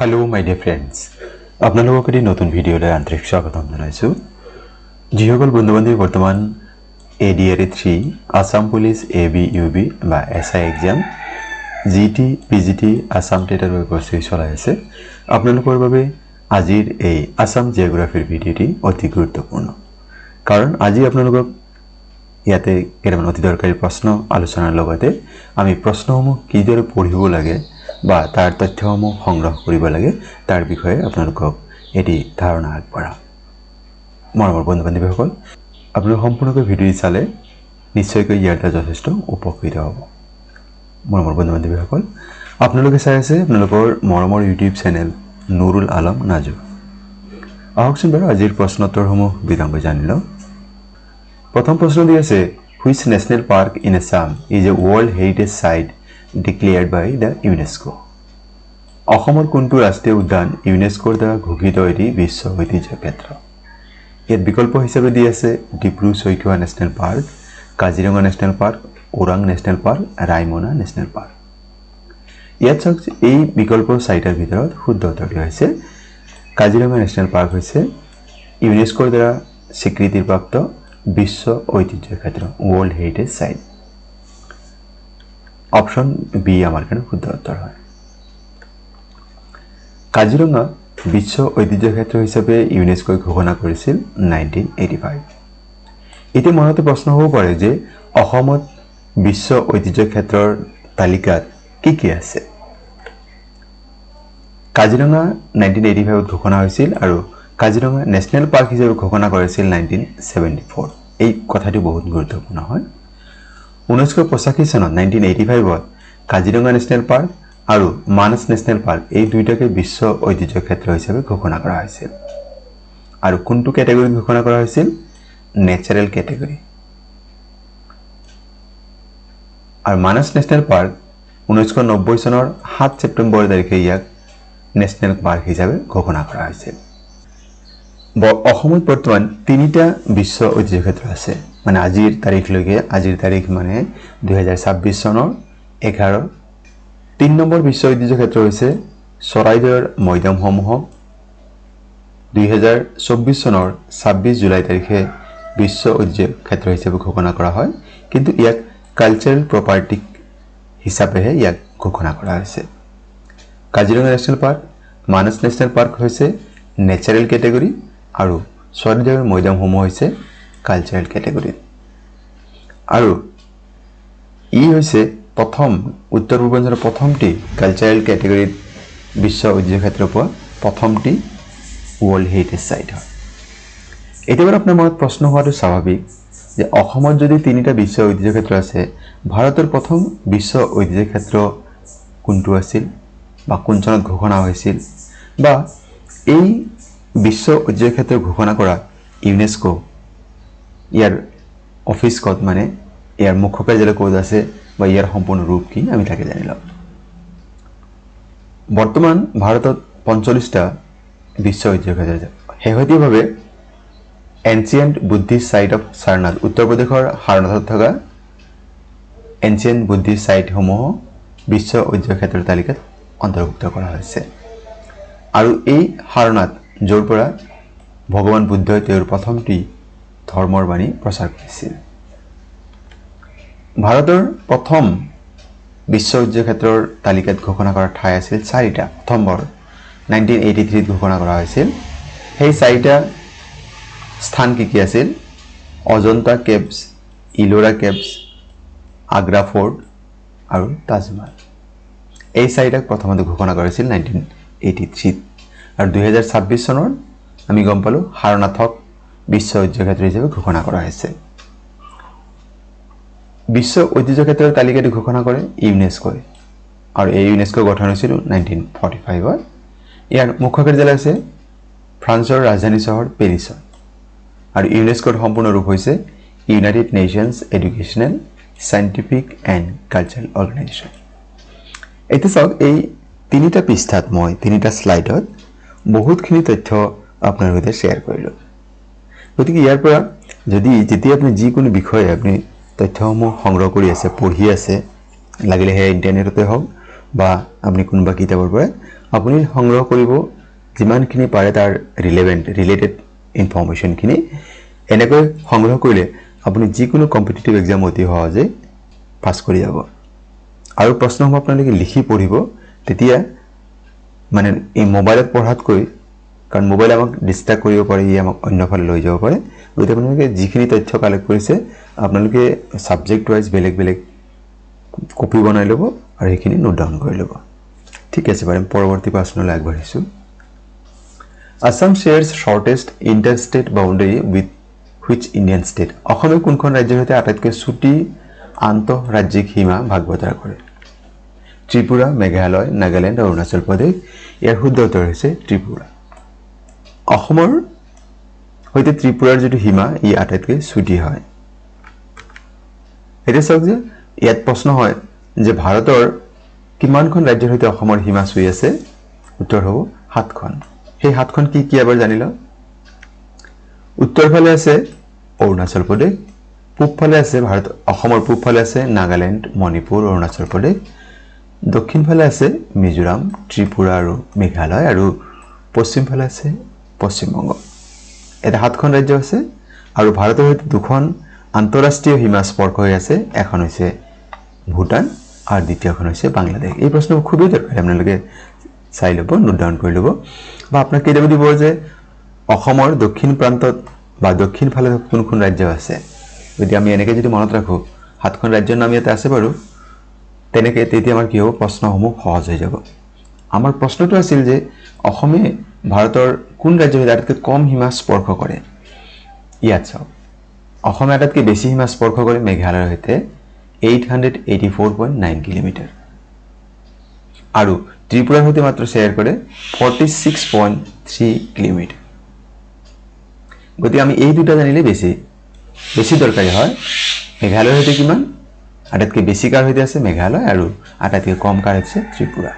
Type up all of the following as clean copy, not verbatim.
Hello my dear friends, আপোনালোকক এটি নতুন ভিডিঅ'লৈ আন্তৰিক স্বাগতম জনাইছোঁ। যিসকল বন্ধু-বান্ধৱী বৰ্তমান ADRE 3 আসাম পুলিচ ABUB বা SI exam GT PGT Assam টেটৰ বাবে প্ৰস্তুতি চলাই আছে, আপোনালোকৰ বাবে আজিৰ এই আসাম জিঅ'গ্ৰাফিৰ ভিডিঅ'টি অতি গুৰুত্বপূৰ্ণ। কাৰণ আজি আপোনালোকক ইয়াতে কেইটামান অতি দৰকাৰী প্ৰশ্ন আলোচনাৰ লগতে আমি প্ৰশ্নসমূহ কিদৰে পঢ়িব লাগে বা তাৰ তথ্যসমূহ সংগ্ৰহ কৰিব লাগে তাৰ বিষয়ে আপোনালোকক এটি ধাৰণা আগবঢ়াম। মৰমৰ বন্ধু-বান্ধৱীসকল, আপোনালোকে সম্পূৰ্ণকৈ ভিডিঅ' চালে নিশ্চয়কৈ ইয়াৰ দ্বাৰা যথেষ্ট উপকৃত হ'ব। মৰমৰ বন্ধু-বান্ধৱীসকল, আপোনালোকে চাই আছে আপোনালোকৰ মৰমৰ ইউটিউব চেনেল নুৰুল আলম নাজু। আহকচোন বাৰু আজিৰ প্ৰশ্নোত্তৰসমূহ বিতংকৈ জানি লওঁ। প্ৰথম প্ৰশ্ন দি আছে, which national park in Assam is a world heritage site declared by the UNESCO? অসমৰ কোনটো ৰাষ্ট্ৰীয় উদ্যান ইউনেস্কোৰ দ্বাৰা ঘোষিত এটি বিশ্ব ঐতিহ্য ক্ষেত্ৰ? ইয়াত বিকল্প হিচাপে দি আছে Dibru-Saikhowa national park, Kaziranga national park, Orang national park, Raimona national park. ইয়াত চাওক, এই বিকল্প চাৰিটাৰ ভিতৰত শুদ্ধ উত্তৰটো হৈছে কাজিৰঙা নেশ্যনেল পাৰ্ক হৈছে ইউনেস্কোৰ দ্বাৰা স্বীকৃতিপ্ৰাপ্ত বিশ্ব ঐতিহ্য ক্ষেত্ৰ, world heritage site. Option B আমাৰ কাৰণে শুদ্ধ উত্তৰ হয়। কাজিৰঙা বিশ্ব ঐতিহ্য ক্ষেত্ৰ হিচাপে ইউনেস্কোই ঘোষণা কৰিছিল 1985। এতিয়া মনতে প্ৰশ্ন হ'ব পাৰে যে অসমত বিশ্ব ঐতিহ্য ক্ষেত্ৰৰ তালিকাত কি আছে? কাজিৰঙা 1985ত ঘোষণা হৈছিল আৰু কাজিৰঙা নেশ্যনেল পাৰ্ক হিচাপে ঘোষণা কৰিছিল 1974। এই কথাটো বহুত গুৰুত্বপূৰ্ণ হয়। 1985 চনত 1985ত কাজিৰঙা নেশ্যনেল পাৰ্ক আৰু মানস নেশ্যনেল পাৰ্ক এই দুইটাকে বিশ্ব ঐতিহ্য ক্ষেত্ৰ হিচাপে ঘোষণা কৰা হৈছিল। আৰু কোনটো কেটেগৰীত ঘোষণা কৰা হৈছিল? Natural category. আৰু মানস নেশ্যনেল পাৰ্ক 1990 চনৰ 7 ছেপ্টেম্বৰ তাৰিখে ইয়াক নেশ্যনেল পাৰ্ক হিচাপে ঘোষণা কৰা হৈছিল। অসমত বৰ্তমান 3টা বিশ্ব ঐতিহ্য ক্ষেত্ৰ আছে, মানে আজিৰ তাৰিখ মানে 2026 চনৰ 11। 3 নম্বৰ বিশ্ব ঐতিহ্য ক্ষেত্ৰ হৈছে চৰাইদেউৰ মৈদামসমূহ 2024 চনৰ 26 জুলাই তাৰিখে বিশ্ব ঐতিহ্য ক্ষেত্ৰ হিচাপে ঘোষণা কৰা হয়, কিন্তু ইয়াক কালচাৰেল প্ৰপাৰ্টি হিচাপেহে ইয়াক ঘোষণা কৰা হৈছে। Kaziranga national park, Manas national park হৈছে নেচাৰেল কেটেগৰী আৰু চৰাইদেউৰ মৈদামসমূহ হৈছে কালচাৰেল কেটেগৰী। আৰু ই হৈছে প্ৰথম উত্তৰ পূৰ্বাঞ্চলৰ প্ৰথমটি কালচাৰেল কেটেগৰীত বিশ্ব ঐতিহ্য ক্ষেত্ৰ পোৱা প্ৰথমটি ৱৰ্ল্ড হেৰিটেজ সাইট হয়। এতিয়া আপোনাৰ মনত প্ৰশ্ন হোৱাটো স্বাভাৱিক যে অসমত যদি 3টা বিশ্ব ঐতিহ্য ক্ষেত্ৰ আছে, ভাৰতৰ প্ৰথম বিশ্ব ঐতিহ্য ক্ষেত্ৰ কোনটো আছিল বা কোন চনত ঘোষণা হৈছিল, বা এই বিশ্ব ঐতিহ্য ক্ষেত্ৰ ঘোষণা কৰা ইউনেস্কো ইয়াৰ অফিচ ক'ত, মানে ইয়াৰ মুখ্য কাৰ্যালয় ক'ত আছে বা ইয়াৰ সম্পূৰ্ণ ৰূপ কি, আমি তাকে জানি লওঁ। বৰ্তমান ভাৰতত 45টা বিশ্ব ঐতিহ্য ক্ষেত্ৰ আছে। শেহতীয়াভাৱে ancient Buddhist site of Sarnath, উত্তৰ প্ৰদেশৰ সাৰনাথত থকা এনচিয়েণ্ট বুদ্ধিষ্ট সাইটসমূহ বিশ্ব ঐতিহ্য ক্ষেত্ৰৰ তালিকাত অন্তৰ্ভুক্ত কৰা হৈছে। আৰু এই সাৰনাথ, য'ৰ পৰা ভগৱান বুদ্ধই তেওঁৰ প্ৰথমটি ধৰ্মৰ বাণী প্ৰচাৰ কৰিছিল। ভাৰতৰ প্ৰথম বিশ্ব ঐতিহ্য ক্ষেত্ৰৰ তালিকাত ঘোষণা কৰা ঠাই আছিল 4টা। প্ৰথমবাৰ 1983ত ঘোষণা কৰা হৈছিল। সেই 4টা স্থান কি আছিল? Ajanta caves, Ellora caves, Agra fort আৰু তাজমহল। এই 4টাক প্ৰথমতে ঘোষণা কৰিছিল 1983। আৰু 2026 চনত আমি গম পালোঁ সাৰনাথক বিশ্ব ঐতিহ্য ক্ষেত্ৰ হিচাপে ঘোষণা কৰা হৈছে। বিশ্ব ঐতিহ্য ক্ষেত্ৰৰ তালিকাটি ঘোষণা কৰে ইউনেস্কোই, আৰু এই ইউনেস্কো গঠন হৈছিল 1945ত। ইয়াৰ মুখ্য কাৰ্যালয় আছে ফ্ৰান্সৰ ৰাজধানী চহৰ পেৰিছত। আৰু ইউনেস্কোৰ সম্পূৰ্ণ ৰূপ হৈছে United nations educational, scientific and cultural organisation. এতিয়া চাওক, এই 3টা পৃষ্ঠাত মই 3টা শ্লাইডত বহুতখিনি তথ্য আপোনাৰ সৈতে শ্বেয়াৰ কৰিলোঁ। গতিকে ইয়াৰ পৰা যেতিয়া আপুনি যিকোনো বিষয়ে আপুনি তথ্যসমূহ সংগ্ৰহ কৰি আছে, পঢ়ি আছে, লাগিলে সেয়া ইণ্টাৰনেটতে হওক বা আপুনি কোনোবা কিতাপৰ পৰা আপুনি সংগ্ৰহ কৰিব যিমানখিনি পাৰে তাৰ ৰিলেটেড ইনফৰমেশ্যনখিনি এনেকৈ সংগ্ৰহ কৰিলে আপুনি যিকোনো কম্পিটিটিভ এক্সাম অতি সহজে পাছ কৰি যাব আৰু প্ৰশ্নসমূহ আপোনালোকে লিখি পঢ়িব তেতিয়া মানে এই মোবাইলত পঢ়াতকৈ কাৰণ মোবাইল আমাক ডিস্ট্ৰাক্ট কৰিব পাৰে ই আমাক অন্যফালে লৈ যাব পাৰে গতিকে আপোনালোকে যিখিনি তথ্য কালেক্ট কৰিছে আপোনালোকে সাবজেক্ট ওয়াইজ বেলেগ বেলেগ কপি বনাই ল'ব আৰু সেইখিনি নোট ডাউন কৰি ল'ব ঠিক আছে বাৰু পৰৱৰ্তী প্ৰশ্নলৈ আগবাঢ়িছো Assam shares shortest interstate boundary with which Indian state? অসমে কোনখন ৰাজ্যৰ সৈতে আটাইতকৈ ছুটি আন্তঃৰাজ্যিক সীমা ভাগ বতৰা কৰে ত্ৰিপুৰা মেঘালয় নাগালেণ্ড অৰুণাচল প্ৰদেশ ইয়াৰ শুদ্ধ উত্তৰ হৈছে ত্ৰিপুৰা অসমৰ সৈতে ত্ৰিপুৰাৰ যিটো সীমা ই আটাইতকৈ ছুটি হয় এটা চাওক যে ইয়াত প্ৰশ্ন হয় যে ভাৰতৰ কিমানখন ৰাজ্যৰ সৈতে অসমৰ সীমা চুই আছে উত্তৰ হ'ব 7খন সেই 7খন কি এবাৰ জানিল উত্তৰ ফালে আছে অৰুণাচল প্ৰদেশ পূব ফালে আছে ভাৰত অসমৰ পূব ফালে আছে নাগালেণ্ড মণিপুৰ অৰুণাচল প্ৰদেশ দক্ষিণ ফালে আছে মিজোৰাম ত্ৰিপুৰা আৰু মেঘালয় আৰু পশ্চিম ফালে আছে পশ্চিম বংগ এটা 7খন ৰাজ্য আছে আৰু ভাৰতৰ সৈতে দুখন আন্তঃৰাষ্ট্ৰীয় সীমা স্পৰ্শ হৈ আছে এখন হৈছে ভুটান আৰু দ্বিতীয়খন হৈছে বাংলাদেশ এই প্ৰশ্ন খুবই দৰকাৰী আপোনালোকে চাই ল'ব নোট ডাউন কৰি ল'ব বা আপোনাক কেইটা দিব যে অসমৰ দক্ষিণ প্ৰান্তত বা দক্ষিণ ফালে কোনখন ৰাজ্য আছে যদি আমি এনেকৈ যদি মনত ৰাখো 7খন ৰাজ্যৰ নাম ইয়াতে আছে বাৰু তেনেকৈ তেতিয়া আমাৰ কি হ'ব প্ৰশ্নসমূহ সহজ হৈ যাব আমাৰ প্ৰশ্নটো আছিল যে অসমে ভাৰতৰ কোন ৰাজ্যৰ সৈতে আটাইতকৈ কম সীমা স্পৰ্শ কৰে ইয়াত চাওক অসমে আটাইতকৈ বেছি সীমা স্পৰ্শ কৰে মেঘালয়ৰ সৈতে 884.9 কিলোমিটাৰ আৰু ত্ৰিপুৰাৰ সৈতে মাত্ৰ শেয়াৰ কৰে 46.3 কিলোমিটাৰ গতিকে আমি এই দুটা জানিলে বেছি দৰকাৰী হয় মেঘালয়ৰ সৈতে কিমান আটাইতকৈ বেছি কাৰ সৈতে আছে মেঘালয় আৰু আটাইতকৈ কম কাৰ আছে Tripura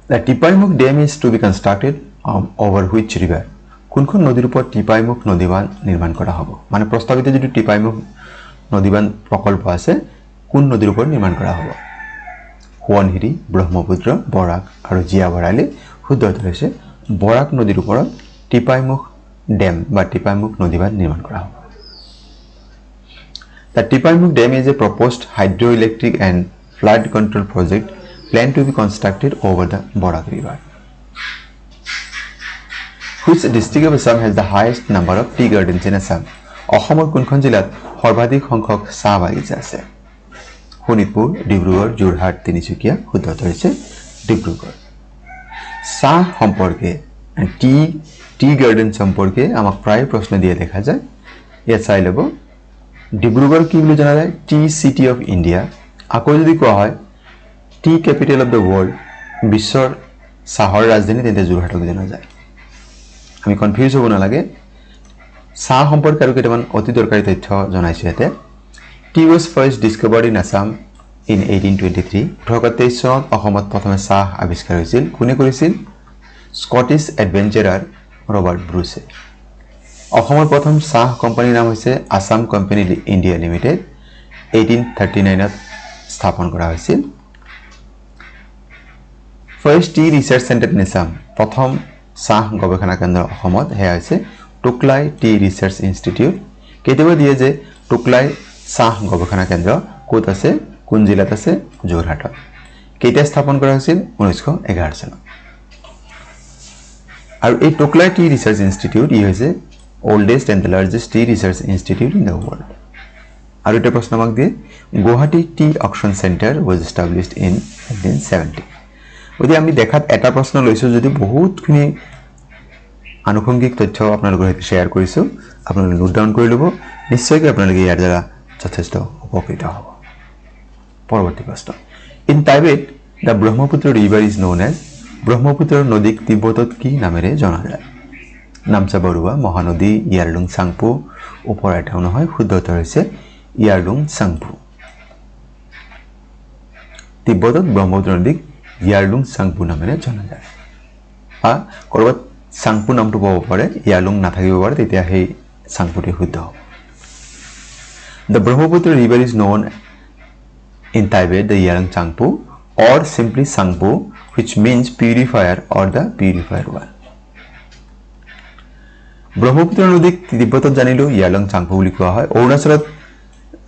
The Tipaimukh Dam is to be constructed over which river? কোনখন নদীৰ ওপৰত টিপাইমুখ নদীবান্ধ নিৰ্মাণ কৰা হ'ব মানে প্ৰস্তাৱিত যেটো টিপাইমুখ নদীবান্ধ প্ৰকল্প আছে কোন নদীৰ ওপৰত নিৰ্মাণ কৰা হ'ব সোৱণশিৰি ব্ৰহ্মপুত্ৰ বৰাক আৰু জিয়া ভৰালি শুদ্ধ উত্তৰ হৈছে বৰাক নদীৰ ওপৰত টিপাইমুখ ডেম বা টিপাইমুখ নদীবান্ধ নিৰ্মাণ কৰা হ'ব The Tipaimukh Dam is a proposed hydroelectric and flood control project planned to be constructed over the Borak River. Which district of Assam has the highest number of tea gardens in Assam? অসমৰ কোনখন জিলাত সৰ্বাধিক সংখ্যক চাহ বাগিচা আছে শোণিতপুৰ ডিব্ৰুগড় যোৰহাট তিনিচুকীয়া শুদ্ধ উত্তৰ হৈছে ডিব্ৰুগড় চাহ সম্পৰ্কে টি গাৰ্ডেন সম্পৰ্কে আমাক প্ৰায় প্ৰশ্ন দিয়া দেখা যায় ইয়াত চাই ল'ব ডিব্ৰুগড় কি বুলি জনা যায় টি সিটি অফ ইণ্ডিয়া আকৌ যদি কোৱা হয় T capital of the world বিশ্বৰ চাহৰ ৰাজধানী তেন্তে যোৰহাটক জনা যায় আমি কনফিউজ হ'ব নালাগে চাহ সম্পৰ্কে আৰু কেইটামান অতি দৰকাৰী তথ্য জনাইছো ইয়াতে T was first discovered in Assam in 1823 1823 চনত অসমত প্ৰথমে চাহ আৱিষ্কাৰ হৈছিল কোনে কৰিছিল স্কটিছ এডভেঞ্চাৰাৰ ৰবাৰ্ট ব্ৰুছে অসমৰ প্ৰথম চাহ কোম্পানীৰ নাম হৈছে আসাম কোম্পানী ইণ্ডিয়া লিমিটেড 1839 ত স্থাপন কৰা হৈছিল first T research centre in Assam প্ৰথম চাহ গৱেষণা কেন্দ্ৰ অসমত হেয়া হৈছে টুকলাই টি ৰিচাৰ্চ ইনষ্টিটিউট কেতিয়াবা দিয়ে যে টুকলাই চাহ গৱেষণা কেন্দ্ৰ ক'ত আছে কোন জিলাত আছে যোৰহাটত কেতিয়া স্থাপন কৰা হৈছিল 1911 চনত আৰু এই টুকলাই টি ৰিচাৰ্চ ইনষ্টিটিউট ই হৈছে oldest and the largest tea research institute in the world আৰু এটা প্ৰশ্ন আমাক দিয়ে Guwahati T auction centre was established in 1970 যদি আমি দেখাত এটা প্ৰশ্ন লৈছো যদি বহুতখিনি আনুষংগিক তথ্য আপোনালোকৰ সৈতে শেয়াৰ কৰিছো আপোনালোকে নোট ডাউন কৰি ল'ব নিশ্চয়কৈ আপোনালোকে ইয়াৰ দ্বাৰা যথেষ্ট উপকৃত হ'ব পৰৱৰ্তী প্ৰশ্ন in Tibet the Brahmaputra river is known as Brahmaputra নদীক তিব্বতত কি নামেৰে জনা যায় নামচা বৰুৱা মহানদী ইয়াৰলুং চাংপু ওপৰ এটাও নহয় শুদ্ধ উত্তৰ হৈছে ইয়াৰলুং চাংপু তিব্বতত ব্ৰহ্মপুত্ৰ নদীক ইয়াৰলুং চাংপু নামেৰে জনা যায় কৰবাত চাংপু নামটো পাব পাৰে ইয়াৰলুং নাথাকিব পাৰে তেতিয়া সেই চাংপুটি শুদ্ধ হ'ব The Brahmaputra river is known in Tibet the Yarang Changpo or simply Sangpo, which means purifier or the purifier one. Brahmaputra নদীক তিব্বতত জানিলো ইয়ালং চাংপো বুলি কোৱা হয় অৰুণাচলত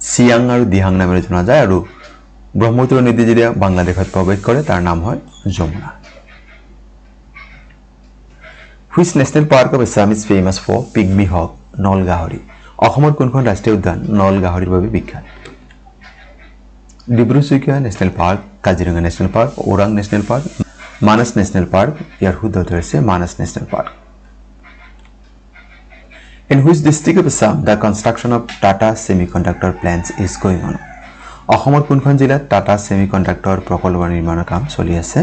সিয়াং আৰু দিহাং নামেৰে জনা যায় আৰু ব্ৰহ্মপুত্ৰ নদী যেতিয়া বাংলাদেশত প্ৰৱেশ কৰে তাৰ নাম হয় Yamuna Which national park of Assam is famous for pygmy hawk নলগাহৰি অসমৰ কোনখন ৰাষ্ট্ৰীয় উদ্যান নলগাহৰিৰ বাবে বিখ্যাত Dibru Saikhowa national park Kaziranga national park Orang national park Manas national park ইয়াৰ শুদ্ধ উত্তৰ হৈছে Manas national park In which district of Assam the construction of Tata Semiconductor plants is going on? অসমৰ কোনখন জিলাত টাটা সেমিকন্ডাক্টৰ প্ৰকল্প নিৰ্মাণৰ কাম চলি আছে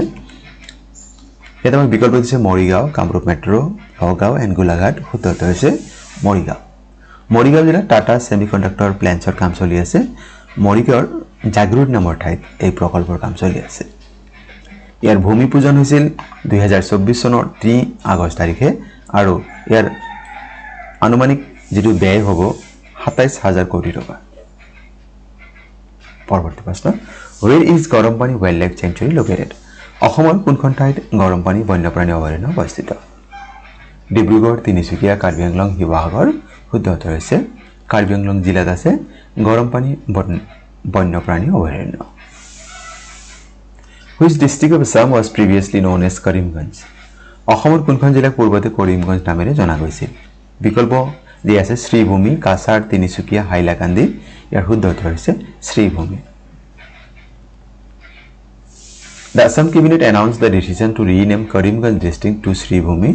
এটা মই বিকল্প দিছে মৰিগাঁও কামৰূপ মেট্ৰো নগাঁও এণ্ড গোলাঘাট শুদ্ধ উত্তৰ হৈছে মৰিগাঁও জিলাত টাটা সেমিকন্ডাক্টৰ প্লেণ্টছৰ কাম চলি আছে মৰিগাঁৱৰ জাগৰুড নামৰ ঠাইত এই প্ৰকল্পৰ কাম চলি আছে ইয়াৰ ভূমি পূজন হৈছিল 2024 চনৰ 3 আগষ্ট তাৰিখে আৰু ইয়াৰ আনুমানিক যেটো ব্যয় হ'ব 27000 কোটি টকা পৰৱৰ্তী প্ৰশ্ন Where is গৰমপানী Wildlife Sanctuary located অসমৰ কোনখন ঠাইত গৰমপানী বন্যপ্ৰাণী অভয়াৰণ্য অৱস্থিত ডিব্ৰুগড় তিনিচুকীয়া কাৰ্বি আংলং শিৱসাগৰ শুদ্ধ উত্তৰ হৈছে কাৰ্বি আংলং জিলাত আছে গৰমপানী বন্যপ্ৰাণী অভয়াৰণ্য Which district of Assam was previously known as Karimganj অসমৰ কোনখন জিলা পূৰ্বতে কৰিমগঞ্জ নামেৰে জনা গৈছিল বিকল্প দিয়া আছে শ্ৰীভূমি কাছাৰ তিনিচুকীয়া হাইলাকান্দি ইয়াৰ শুদ্ধ উত্তৰ হৈছে Sribhumi The Assam Cabinet announced the decision to rename Karimganj district to Sribhumi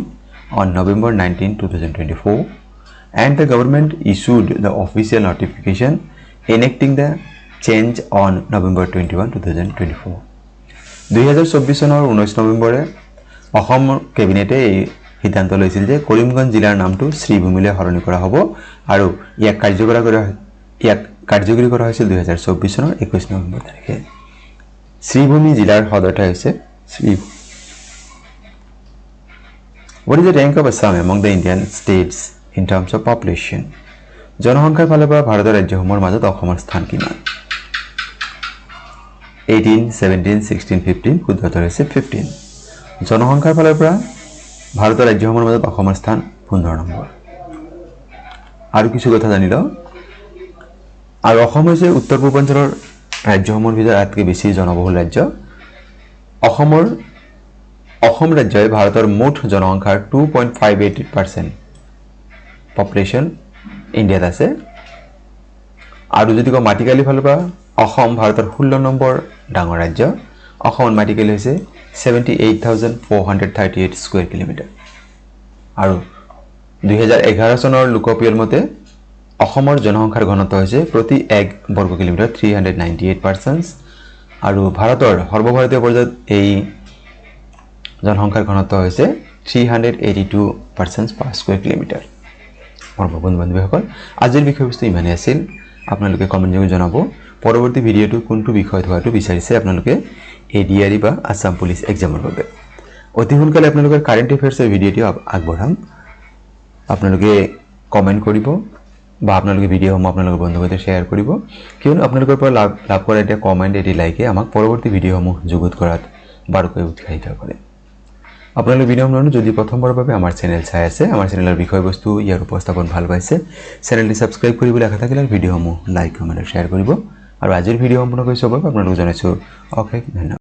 on November 19, 2024 and the government issued the official notification enacting the change on November 21, 2024 2024 চনৰ 19 নৱেম্বৰে অসম কেবিনেটে সিদ্ধান্ত লৈছিল যে কৰিমগঞ্জ জিলাৰ নামটো শ্ৰীভূমিলৈ সলনি কৰা হ'ব আৰু ইয়াক কাৰ্যকৰী কৰা হৈছিল 2024 চনৰ 21 নৱেম্বৰ তাৰিখে শ্ৰীভূমি জিলাৰ সদৰ ঠাই হৈছে Sribhumi What is the rank of Assam among the Indian states in terms of population জনসংখ্যাৰ ফালৰ পৰা ভাৰতৰ ৰাজ্যসমূহৰ মাজত অসমৰ স্থান কিমান 18 17 16 15 শুদ্ধ উত্তৰ হৈছে 15 জনসংখ্যাৰ ফালৰ পৰা ভাৰতৰ ৰাজ্যসমূহৰ মাজত অসমৰ স্থান 15 নম্বৰ আৰু কিছু কথা জানিল আৰু অসম হৈছে উত্তৰ পূৰ্বাঞ্চলৰ ৰাজ্যসমূহৰ ভিতৰত আটাইতকৈ বেছি জনবহুল ৰাজ্য অসম ৰাজ্যই ভাৰতৰ মুঠ জনসংখ্যাৰ 2.58% পপুলেশ্যন ইণ্ডিয়াত আছে আৰু যদি কওঁ মাটিকালিৰ ফালৰ পৰা অসম ভাৰতৰ 16 নম্বৰ ডাঙৰ ৰাজ্য অসমৰ মাটিকালি হৈছে 78,438 স্কয়াৰ কিলোমিটাৰ আৰু 2011 চনৰ লোকপিয়ল মতে অসমৰ জনসংখ্যাৰ ঘনত্ব হৈছে প্ৰতি 1 বৰ্গ কিলোমিটাৰ 398 পাৰ্চেন্ট আৰু ভাৰতৰ সৰ্বভাৰতীয় পৰ্যায়ত এই জনসংখ্যাৰ ঘনত্ব হৈছে 382% পাৰ স্কয়াৰ কিলোমিটাৰ বন্ধুসকল আজিৰ বিষয়বস্তু ইমানেই আছিল আপোনালোকে কমেন্ট যোগে জনাব পৰৱৰ্তী ভিডিঅটো কোনটো বিষয়ত হোৱাটো বিচাৰিছে আপোনালোকে এডিআৰই বা আসাম পুলিচ এক্সামৰ বাবে অতি সোনকালে আপোনালোকৰ কাৰেন্ট এফেয়াৰ্ছৰ ভিডিঅটো আগবঢ়াম আপোনালোকে কমেন্ট কৰিব বা আপোনালোকে ভিডিঅসমূহ আপোনালোকৰ বন্ধুৰ সৈতে শ্বেয়াৰ কৰিব কিয়নো আপোনালোকৰ পৰা লাভ কৰা এটা কমেন্ট এটি লাইকে আমাক পৰৱৰ্তী ভিডিঅসমূহ যুগুত কৰাত বাৰুকৈ উৎসাহিত কৰে আপোনালোকে ভিডিঅসমূহ যদি প্ৰথমবাৰৰ বাবে আমাৰ চেনেল চাই আছে আমাৰ চেনেলৰ বিষয়বস্তু ইয়াৰ উপস্থাপন ভাল পাইছে চেনেলটি সাবস্ক্ৰাইব কৰিবলৈ আশা থাকিলে ভিডিঅসমূহ লাইক কমেন্ট শ্বেয়াৰ কৰিব আৰু আজিৰ ভিডিঅ সম্পূৰ্ণ কৰি চাবৰ আপোনালোকক জনাইছো অশেষ ধন্যবাদ